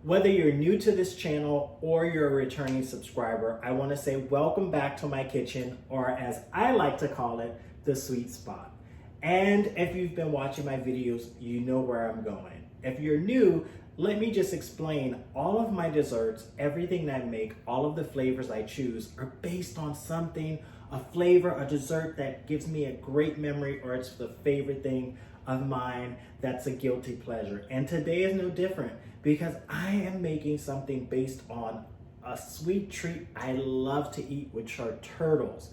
Whether you're new to this channel or you're a returning subscriber, I want to say welcome back to my kitchen, or as I like to call it, the sweet spot. And if you've been watching my videos, you know where I'm going. If you're new, let me just explain all of my desserts, everything that I make, all of the flavors I choose are based on something, a flavor, a dessert that gives me a great memory, or it's the favorite thing of mine that's a guilty pleasure. And today is no different because I am making something based on a sweet treat I love to eat, which are turtles.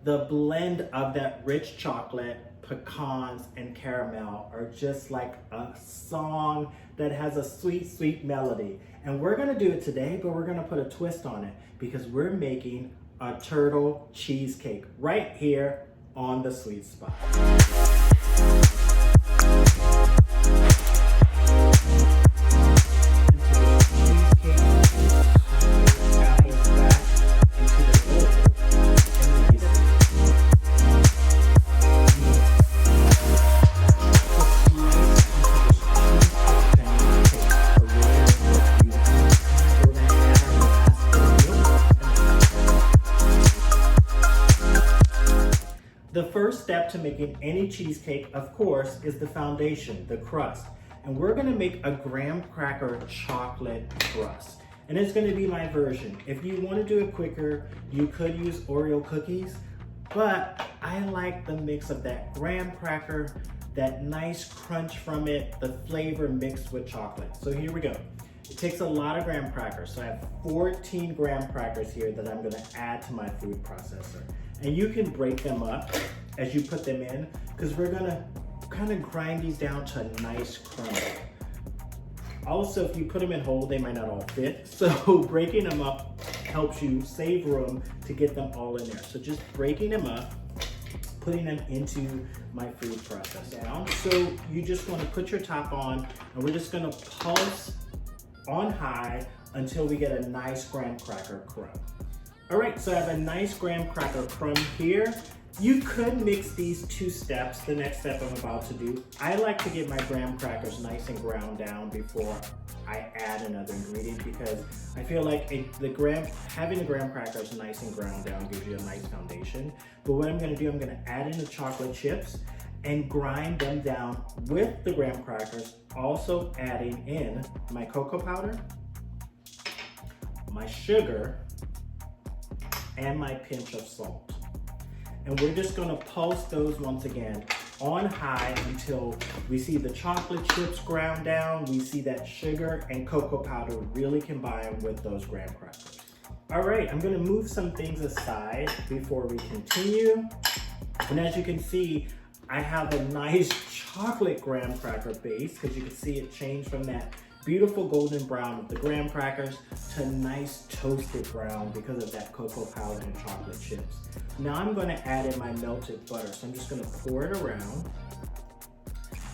The blend of that rich chocolate, pecans, and caramel are just like a song that has a sweet, sweet melody. And we're gonna do it today, but we're gonna put a twist on it because we're making a turtle cheesecake right here on the sweet spot. The first step to making any cheesecake, of course, is the foundation, the crust. And we're gonna make a graham cracker chocolate crust. And it's gonna be my version. If you wanna do it quicker, you could use Oreo cookies, but I like the mix of that graham cracker, that nice crunch from it, the flavor mixed with chocolate. So here we go. It takes a lot of graham crackers. So I have 14 graham crackers here that I'm gonna add to my food processor. And you can break them up as you put them in, because we're gonna kind of grind these down to a nice crumb. Also, if you put them in whole, they might not all fit. So breaking them up helps you save room to get them all in there. So just breaking them up, putting them into my food processor now. So you just wanna put your top on, and we're just gonna pulse on high until we get a nice graham cracker crumb. All right, so I have a nice graham cracker crumb here. You could mix these two steps, the next step I'm about to do. I like to get my graham crackers nice and ground down before I add another ingredient, because I feel like having the graham crackers nice and ground down gives you a nice foundation. But what I'm gonna do, I'm gonna add in the chocolate chips and grind them down with the graham crackers, also adding in my cocoa powder, my sugar, and my pinch of salt. And we're just gonna pulse those once again on high until we see the chocolate chips ground down, we see that sugar and cocoa powder really combine with those graham crackers. All right, I'm gonna move some things aside before we continue. And as you can see, I have a nice chocolate graham cracker base, because you can see it change from that beautiful golden brown with the graham crackers to nice toasted brown because of that cocoa powder and chocolate chips. Now I'm gonna add in my melted butter. So I'm just gonna pour it around.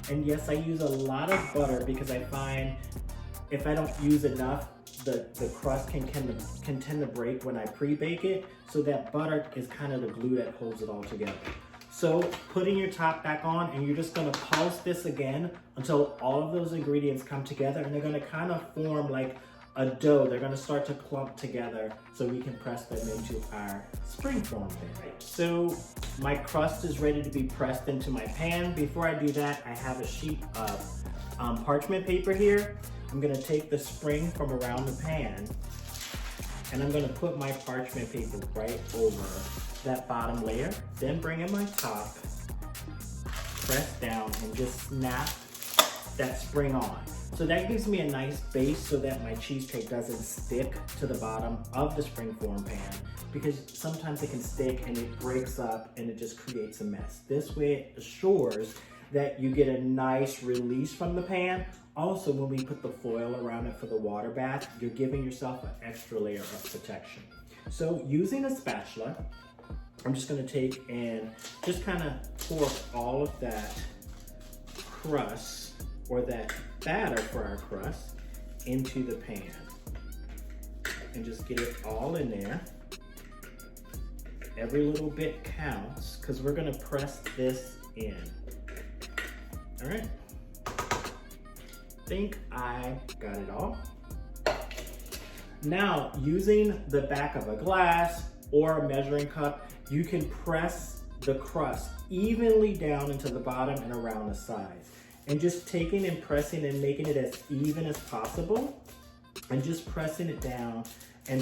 And yes, I use a lot of butter because I find if I don't use enough, the crust can tend to break when I pre-bake it. So that butter is kind of the glue that holds it all together. So putting your top back on, and you're just gonna pulse this again until all of those ingredients come together, and they're gonna kind of form like a dough. They're gonna start to clump together so we can press them into our springform pan. Right. So my crust is ready to be pressed into my pan. Before I do that, I have a sheet of parchment paper here. I'm gonna take the spring from around the pan, and I'm gonna put my parchment paper right over that bottom layer, then bring in my top, press down, and just snap that spring on. So that gives me a nice base so that my cheesecake doesn't stick to the bottom of the springform pan, because sometimes it can stick and it breaks up and it just creates a mess. This way it assures that you get a nice release from the pan. Also, when we put the foil around it for the water bath, you're giving yourself an extra layer of protection. So using a spatula, I'm just gonna take and just kind of pour all of that crust, or that batter for our crust, into the pan. And just get it all in there. Every little bit counts, because we're gonna press this in. All right. think I got it all. Now, using the back of a glass or a measuring cup, you can press the crust evenly down into the bottom and around the sides. And just taking and pressing and making it as even as possible, and just pressing it down and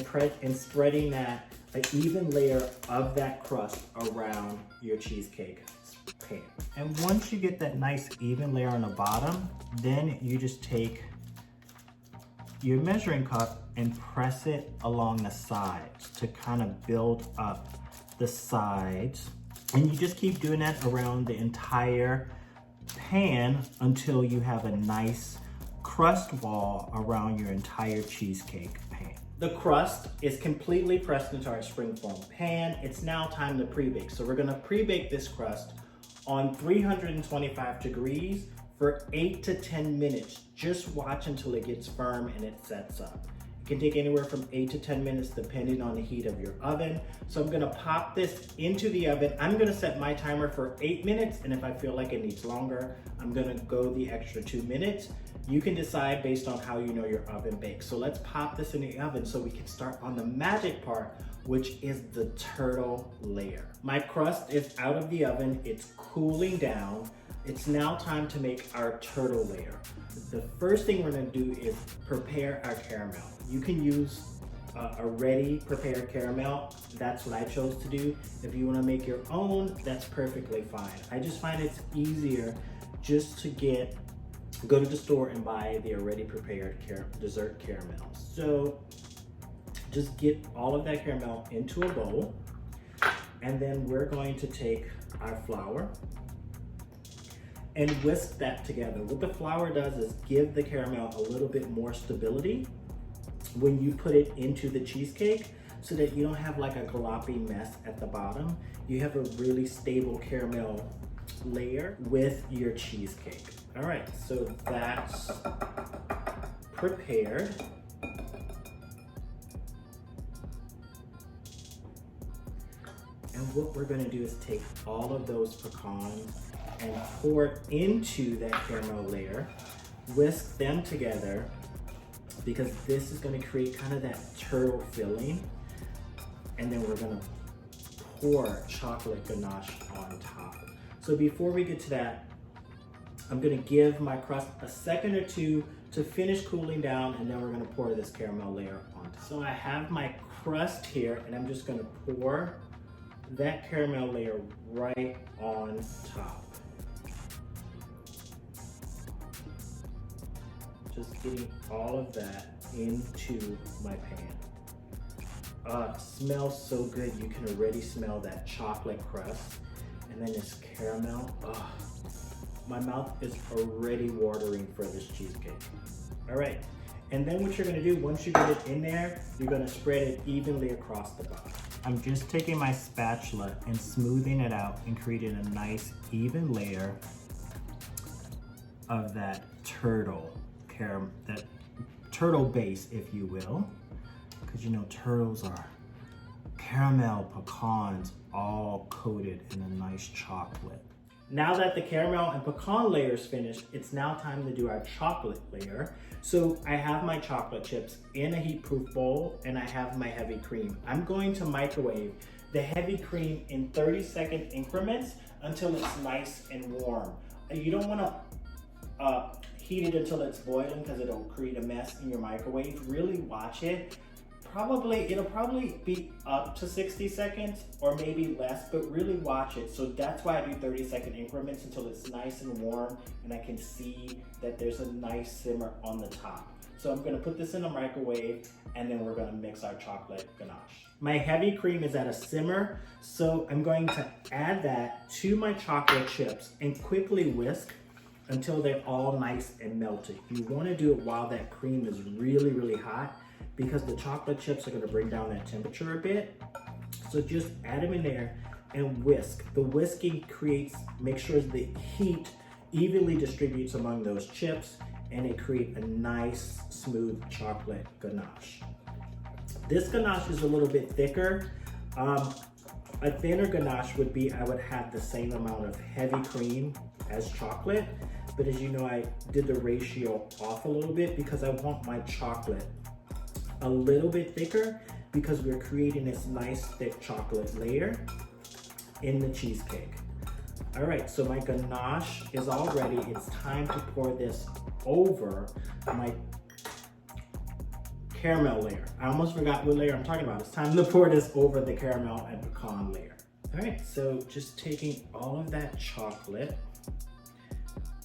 spreading that an even layer of that crust around your cheesecake pan. And once you get that nice even layer on the bottom, then you just take your measuring cup and press it along the sides to kind of build up the sides. And you just keep doing that around the entire pan until you have a nice crust wall around your entire cheesecake pan. The crust is completely pressed into our springform pan. It's now time to pre-bake. So we're gonna pre-bake this crust on 325 degrees for 8 to 10 minutes. Just watch until it gets firm and it sets up. It can take anywhere from 8 to 10 minutes depending on the heat of your oven. So I'm gonna pop this into the oven. I'm gonna set my timer for 8 minutes, and if I feel like it needs longer, I'm gonna go the extra 2 minutes. You can decide based on how you know your oven bakes. So let's pop this in the oven so we can start on the magic part, which is the turtle layer. My crust is out of the oven, it's cooling down. It's now time to make our turtle layer. The first thing we're gonna do is prepare our caramel. You can use a ready prepared caramel. That's what I chose to do. If you wanna make your own, that's perfectly fine. I just find it's easier just to go to the store and buy the already prepared dessert caramel. So just get all of that caramel into a bowl, and then we're going to take our flour and whisk that together. What the flour does is give the caramel a little bit more stability when you put it into the cheesecake, so that you don't have like a gloppy mess at the bottom. You have a really stable caramel layer with your cheesecake. All right, so that's prepared. And what we're gonna do is take all of those pecans and pour it into that caramel layer, whisk them together, because this is gonna create kind of that turtle filling. And then we're gonna pour chocolate ganache on top. So before we get to that, I'm gonna give my crust a second or two to finish cooling down, and then we're gonna pour this caramel layer on. So I have my crust here, and I'm just gonna pour that caramel layer right on top. Just getting all of that into my pan. Smells so good. You can already smell that chocolate crust, and then this caramel. My mouth is already watering for this cheesecake. All right, and then what you're gonna do, once you get it in there, you're gonna spread it evenly across the bottom. I'm just taking my spatula and smoothing it out and creating a nice even layer of that turtle base, if you will, because you know turtles are caramel, pecans, all coated in a nice chocolate. Now that the caramel and pecan layer is finished, it's now time to do our chocolate layer. So I have my chocolate chips in a heat-proof bowl, and I have my heavy cream. I'm going to microwave the heavy cream in 30-second increments until it's nice and warm. You don't want to heat it until it's boiling, because it'll create a mess in your microwave. Really watch it. It'll probably be up to 60 seconds or maybe less, but really watch it. So that's why I do 30-second increments until it's nice and warm and I can see that there's a nice simmer on the top. So I'm gonna put this in the microwave, and then we're gonna mix our chocolate ganache. My heavy cream is at a simmer, so I'm going to add that to my chocolate chips and quickly whisk until they're all nice and melted. You wanna do it while that cream is really, really hot, because the chocolate chips are gonna bring down that temperature a bit. So just add them in there and whisk. The whisking makes sure the heat evenly distributes among those chips, and it creates a nice, smooth chocolate ganache. This ganache is a little bit thicker. A thinner ganache would be, I would have the same amount of heavy cream as chocolate. but as you know, I did the ratio off a little bit because I want my chocolate a little bit thicker because we're creating this nice thick chocolate layer in the cheesecake. All right, so my ganache is all ready. It's time to pour this over my caramel layer. I almost forgot what layer I'm talking about. It's time to pour this over the caramel and pecan layer. All right, so just taking all of that chocolate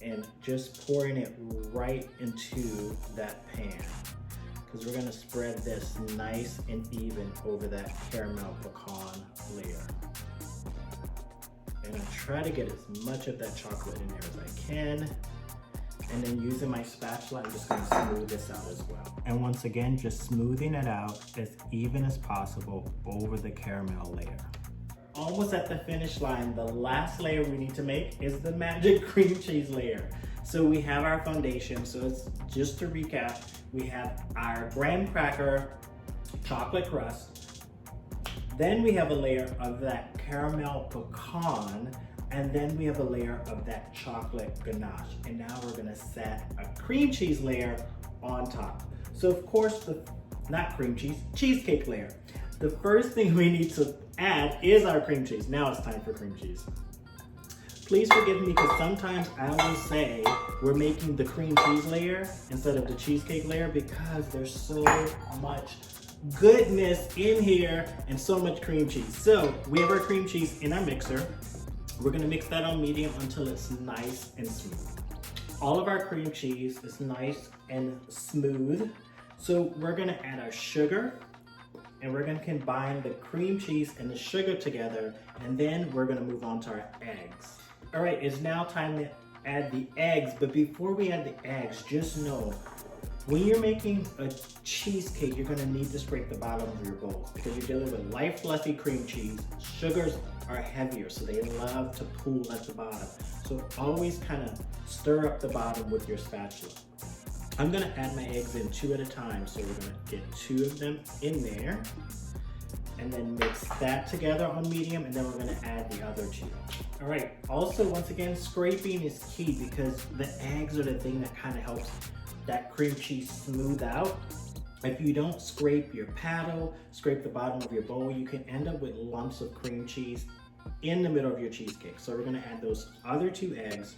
and just pouring it right into that pan, because we're gonna spread this nice and even over that caramel pecan layer. And I try to get as much of that chocolate in there as I can. And then using my spatula, I'm just gonna smooth this out as well. And once again, just smoothing it out as even as possible over the caramel layer. Almost at the finish line, the last layer we need to make is the magic cream cheese layer. So we have our foundation. So it's just to recap, we have our graham cracker chocolate crust. Then we have a layer of that caramel pecan, and then we have a layer of that chocolate ganache. And now we're gonna set a cream cheese layer on top. So of course, not cream cheese, cheesecake layer. The first thing we need to add is our cream cheese. Now it's time for cream cheese. Please forgive me because sometimes I always say we're making the cream cheese layer instead of the cheesecake layer because there's so much goodness in here and so much cream cheese. So we have our cream cheese in our mixer. We're gonna mix that on medium until it's nice and smooth. All of our cream cheese is nice and smooth. So we're gonna add our sugar, and we're gonna combine the cream cheese and the sugar together, and then we're gonna move on to our eggs. All right, it's now time to add the eggs, but before we add the eggs, just know, when you're making a cheesecake, you're gonna need to scrape the bottom of your bowls because you're dealing with light fluffy cream cheese. Sugars are heavier, so they love to pool at the bottom. So always kind of stir up the bottom with your spatula. I'm gonna add my eggs in 2 at a time. So we're gonna get 2 of them in there and then mix that together on medium, and then we're gonna add the other 2. All right, also once again, scraping is key because the eggs are the thing that kind of helps that cream cheese smooth out. If you don't scrape your paddle, scrape the bottom of your bowl, you can end up with lumps of cream cheese in the middle of your cheesecake. So we're gonna add those other 2 eggs.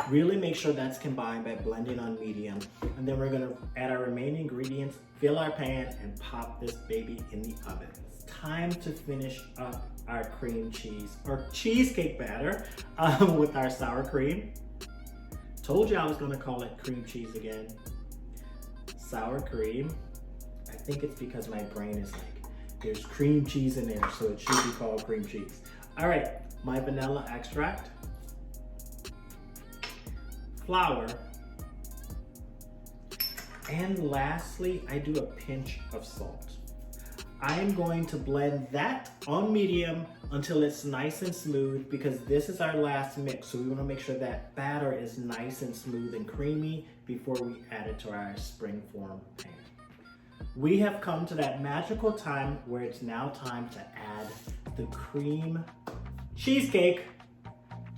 Really make sure that's combined by blending on medium. And then we're gonna add our remaining ingredients, fill our pan, and pop this baby in the oven. It's time to finish up our cream cheese, or cheesecake batter with our sour cream. Told you I was gonna call it cream cheese again. Sour cream. I think it's because my brain is like, there's cream cheese in there, so it should be called cream cheese. All right, my vanilla extract, flour, and lastly, I do a pinch of salt. I am going to blend that on medium until it's nice and smooth because this is our last mix. So we want to make sure that batter is nice and smooth and creamy before we add it to our springform pan. We have come to that magical time where it's now time to add the cream cheesecake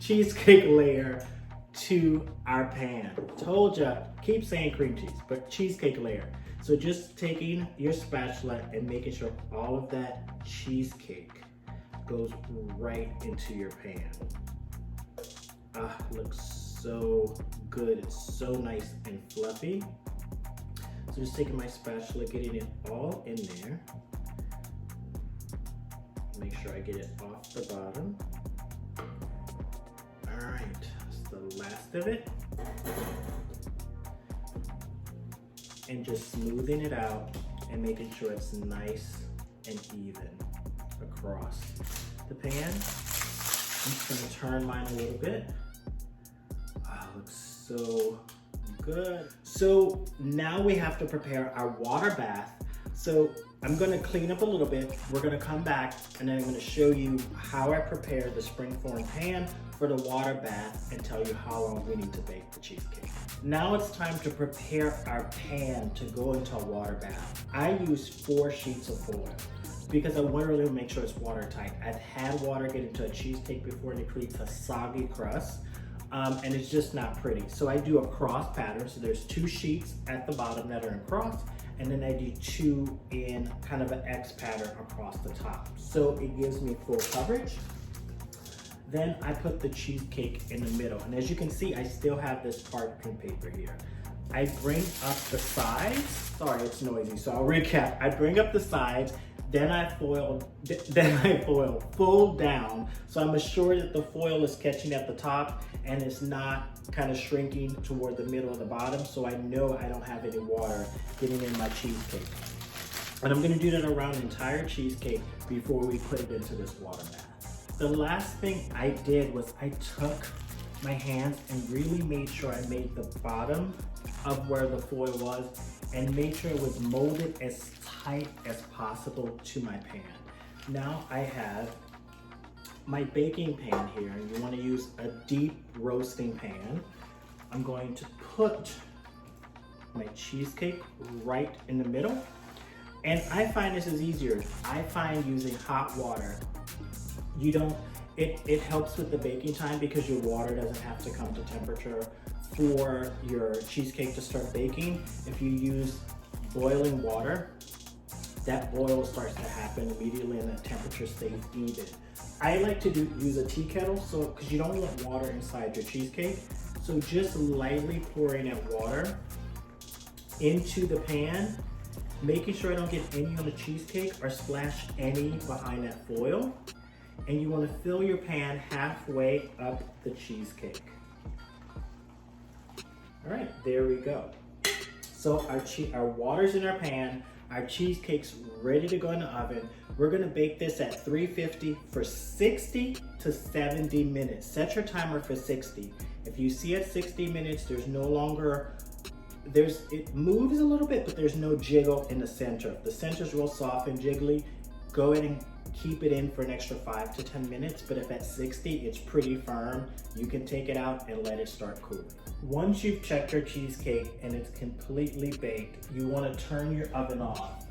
layer to our pan. Told ya, keep saying cream cheese, but cheesecake layer. So just taking your spatula and making sure all of that cheesecake goes right into your pan. Looks so good. It's so nice and fluffy. So just taking my spatula, getting it all in there. Make sure I get it off the bottom. All right, that's the last of it. And just smoothing it out and making sure it's nice and even across the pan. I'm just gonna turn mine a little bit. Looks so good. So now we have to prepare our water bath. So I'm gonna clean up a little bit. We're gonna come back and then I'm gonna show you how I prepare the springform pan for the water bath and tell you how long we need to bake the cheesecake. Now it's time to prepare our pan to go into a water bath. I use 4 sheets of foil because I want to really make sure it's watertight. I've had water get into a cheesecake before and it creates a soggy crust. and it's just not pretty. So I do a cross pattern. So there's 2 sheets at the bottom that are in cross, and then I do 2 in kind of an X pattern across the top. So it gives me full coverage. Then I put the cheesecake in the middle. And as you can see, I still have this parchment paper here. I bring up the sides. Sorry, it's noisy, so I'll recap. I bring up the sides, then I fold down. So I'm assured that the foil is catching at the top and it's not kind of shrinking toward the middle of the bottom. So I know I don't have any water getting in my cheesecake. And I'm gonna do that around the entire cheesecake before we put it into this water bath. The last thing I did was I took my hands and really made sure I made the bottom of where the foil was and made sure it was molded as tight as possible to my pan. Now I have my baking pan here, and you want to use a deep roasting pan. I'm going to put my cheesecake right in the middle. And I find this is easier. I find using hot water, it helps with the baking time because your water doesn't have to come to temperature for your cheesecake to start baking. If you use boiling water, that boil starts to happen immediately and the temperature stays even. I like to use a tea kettle, so because you don't want water inside your cheesecake. So just lightly pouring that water into the pan, making sure I don't get any on the cheesecake or splash any behind that foil. And you want to fill your pan halfway up the cheesecake. All right, there we go. So our water's in our pan, our cheesecake's ready to go in the oven. We're gonna bake this at 350 for 60 to 70 minutes. Set your timer for 60. If you see at 60 minutes, there's no longer, it moves a little bit, but there's no jiggle in the center. If the center's real soft and jiggly, go ahead and keep it in for an extra 5 to 10 minutes, but if at 60, it's pretty firm, you can take it out and let it start cooling. Once you've checked your cheesecake and it's completely baked, you want to turn your oven off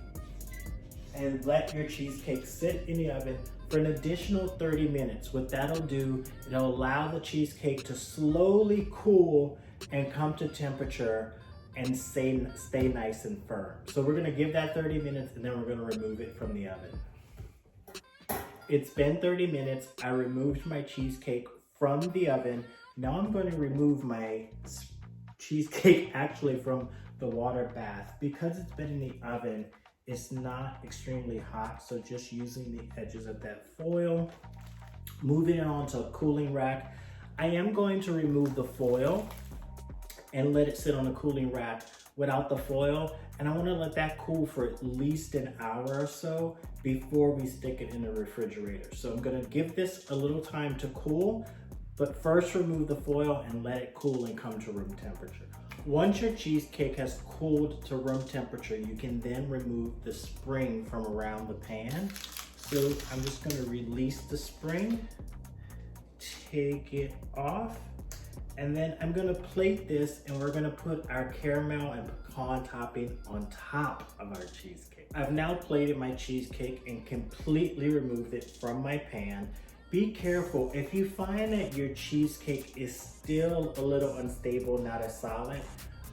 and let your cheesecake sit in the oven for an additional 30 minutes. What that'll do, it'll allow the cheesecake to slowly cool and come to temperature and stay nice and firm. So we're gonna give that 30 minutes and then we're gonna remove it from the oven. It's been 30 minutes. I removed my cheesecake from the oven. Now I'm going to remove my cheesecake actually from the water bath. Because it's been in the oven, it's not extremely hot. So just using the edges of that foil, moving it onto a cooling rack. I am going to remove the foil and let it sit on a cooling rack without the foil. And I want to let that cool for at least an hour or so before we stick it in the refrigerator. So I'm going to give this a little time to cool, but first remove the foil and let it cool and come to room temperature. Once your cheesecake has cooled to room temperature, you can then remove the spring from around the pan. So I'm just going to release the spring, take it off, and then I'm gonna plate this and we're gonna put our caramel and pecan topping on top of our cheesecake. I've now plated my cheesecake and completely removed it from my pan. Be careful, if you find that your cheesecake is still a little unstable, not as solid,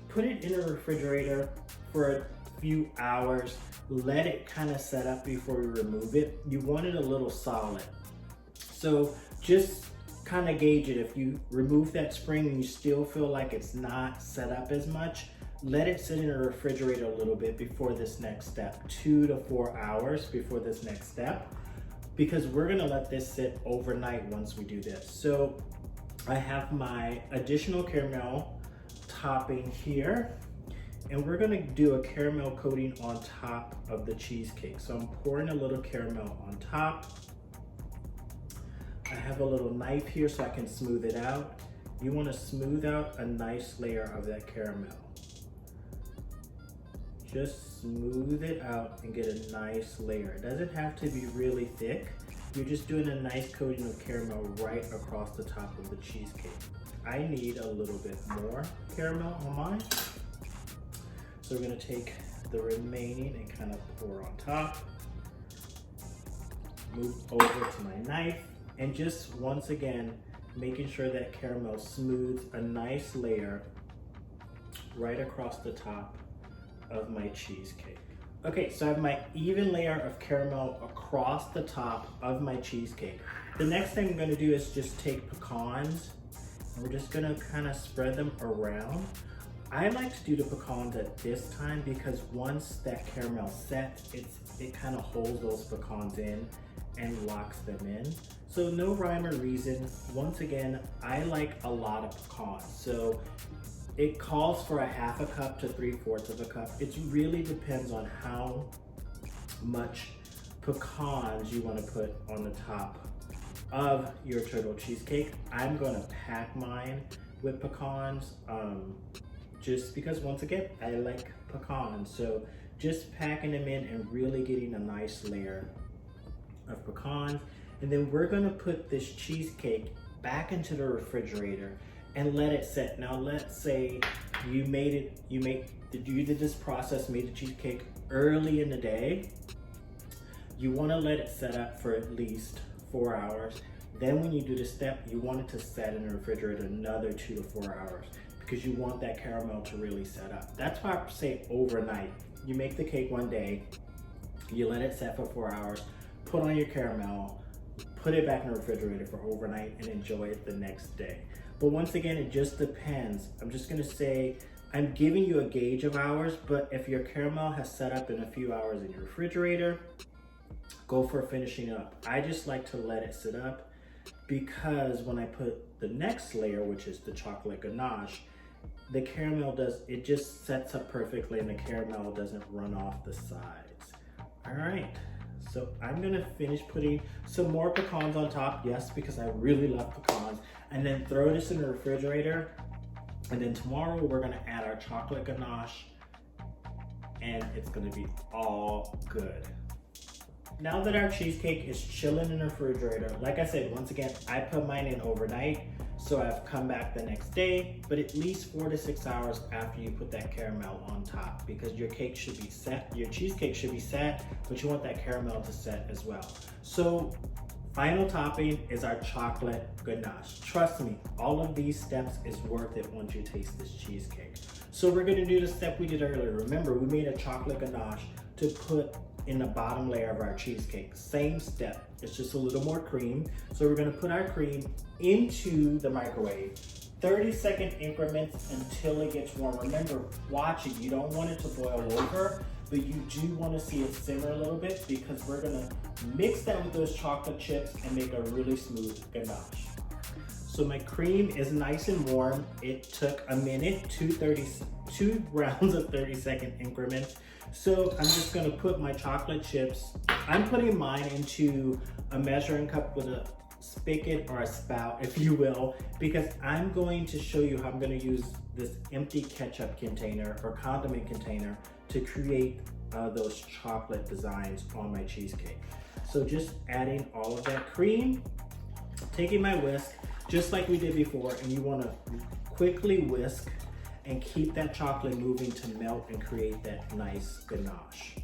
put it in a refrigerator for a few hours. Let it kind of set up before you remove it. You want it a little solid. So just kind of gauge it. If you remove that spring and you still feel like it's not set up as much, let it sit in a refrigerator a little bit before this next step, 2 to 4 hours before this next step, because we're gonna let this sit overnight once we do this. So I have my additional caramel topping here, and we're gonna do a caramel coating on top of the cheesecake. So I'm pouring a little caramel on top. I have a little knife here so I can smooth it out. You want to smooth out a nice layer of that caramel. Just smooth it out and get a nice layer. It doesn't have to be really thick. You're just doing a nice coating of caramel right across the top of the cheesecake. I need a little bit more caramel on mine. So we're going to take the remaining and kind of pour on top. Move over to my knife. And just once again, making sure that caramel smooths a nice layer right across the top of my cheesecake. Okay, so I have my even layer of caramel across the top of my cheesecake. The next thing I'm gonna do is just take pecans, and we're just gonna kind of spread them around. I like to do the pecans at this time because once that caramel sets, it kind of holds those pecans in and locks them in. So no rhyme or reason. Once again, I like a lot of pecans. So it calls for a 1/2 cup to 3/4 of a cup. It really depends on how much pecans you want to put on the top of your turtle cheesecake. I'm gonna pack mine with pecans, just because once again, I like pecans. So just packing them in and really getting a nice layer of pecans. And then we're gonna put this cheesecake back into the refrigerator and let it set. Now let's say you did this process, made the cheesecake early in the day. You wanna let it set up for at least 4 hours. Then when you do this step, you want it to set in the refrigerator another 2 to 4 hours because you want that caramel to really set up. That's why I say overnight. You make the cake one day, you let it set for 4 hours, put on your caramel, put it back in the refrigerator for overnight and enjoy it the next day. But once again, it just depends. I'm just gonna say, I'm giving you a gauge of hours, but if your caramel has set up in a few hours in your refrigerator, go for finishing up. I just like to let it sit up because when I put the next layer, which is the chocolate ganache, the caramel it just sets up perfectly and the caramel doesn't run off the sides. All right, so I'm gonna finish putting some more pecans on top, yes, because I really love pecans, and then throw this in the refrigerator. And then tomorrow we're gonna add our chocolate ganache and it's gonna be all good. Now that our cheesecake is chilling in the refrigerator, like I said, once again, I put mine in overnight, so I've come back the next day, but at least 4 to 6 hours after you put that caramel on top, because your cake should be set, your cheesecake should be set, but you want that caramel to set as well. So final topping is our chocolate ganache. Trust me, all of these steps is worth it once you taste this cheesecake. So we're gonna do the step we did earlier. Remember, we made a chocolate ganache to put in the bottom layer of our cheesecake. Same step, it's just a little more cream. So we're gonna put our cream into the microwave, 30-second increments until it gets warm. Remember, watch it, you don't want it to boil over, but you do wanna see it simmer a little bit because we're gonna mix that with those chocolate chips and make a really smooth ganache. So my cream is nice and warm. It took a minute, 2 rounds of 30-second increments. So I'm just gonna put my chocolate chips, I'm putting mine into a measuring cup with a spigot or a spout, if you will, because I'm going to show you how I'm gonna use this empty ketchup container or condiment container to create those chocolate designs on my cheesecake. So just adding all of that cream, taking my whisk, just like we did before, and you wanna quickly whisk and keep that chocolate moving to melt and create that nice ganache.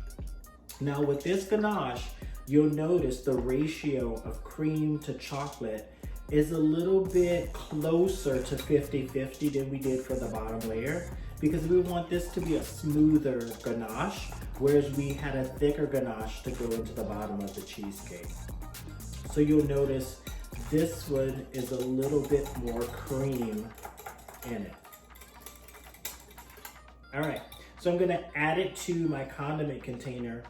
Now with this ganache, you'll notice the ratio of cream to chocolate is a little bit closer to 50-50 than we did for the bottom layer, because we want this to be a smoother ganache, whereas we had a thicker ganache to go into the bottom of the cheesecake. So you'll notice this one is a little bit more cream in it. All right, so I'm gonna add it to my condiment container,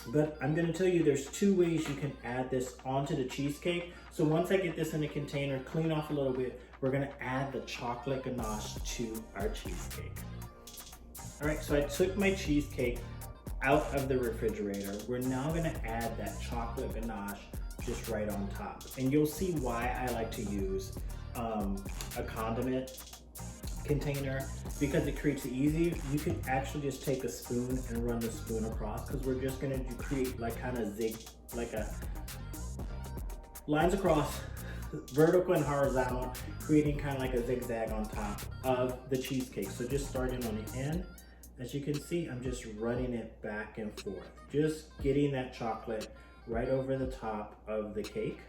but I'm gonna tell you there's 2 ways you can add this onto the cheesecake. So once I get this in the container, clean off a little bit, we're gonna add the chocolate ganache to our cheesecake. All right, so I took my cheesecake out of the refrigerator. We're now gonna add that chocolate ganache just right on top. And you'll see why I like to use a condiment container, because it creates it easy. You can actually just take a spoon and run the spoon across, because we're just gonna create like kind of lines across, vertical and horizontal, creating kind of like a zigzag on top of the cheesecake. So just starting on the end, as you can see, I'm just running it back and forth, just getting that chocolate right over the top of the cake.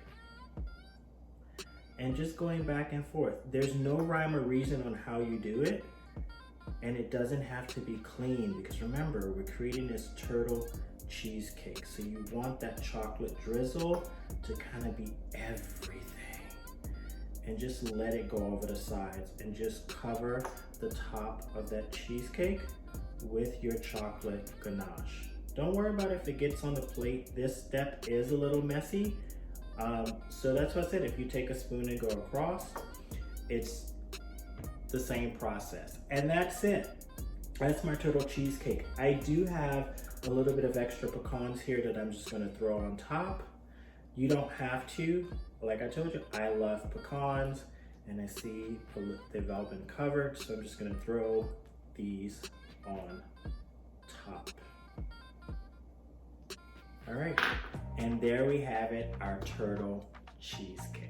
and just going back and forth. There's no rhyme or reason on how you do it, and it doesn't have to be clean because remember, we're creating this turtle cheesecake. So you want that chocolate drizzle to kind of be everything. And just let it go over the sides and just cover the top of that cheesecake with your chocolate ganache. Don't worry about if it gets on the plate. This step is a little messy. So that's what I said, if you take a spoon and go across, it's the same process. And that's it. That's my turtle cheesecake. I do have a little bit of extra pecans here that I'm just gonna throw on top. You don't have to. Like I told you, I love pecans, and I see they've all been covered, so I'm just gonna throw these on top. All right, and there we have it, our turtle cheesecake.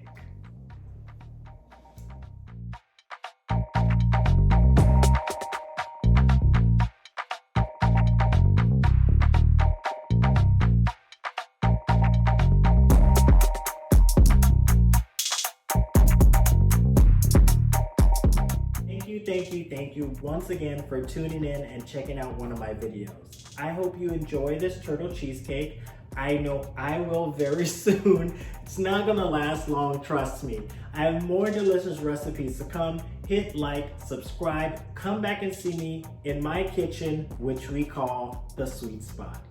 Thank you once again for tuning in and checking out one of my videos. I hope you enjoy this turtle cheesecake. I know I will very soon. It's not gonna last long, trust me. I have more delicious recipes to come. Hit like, subscribe, come back and see me in my kitchen, which we call the sweet spot.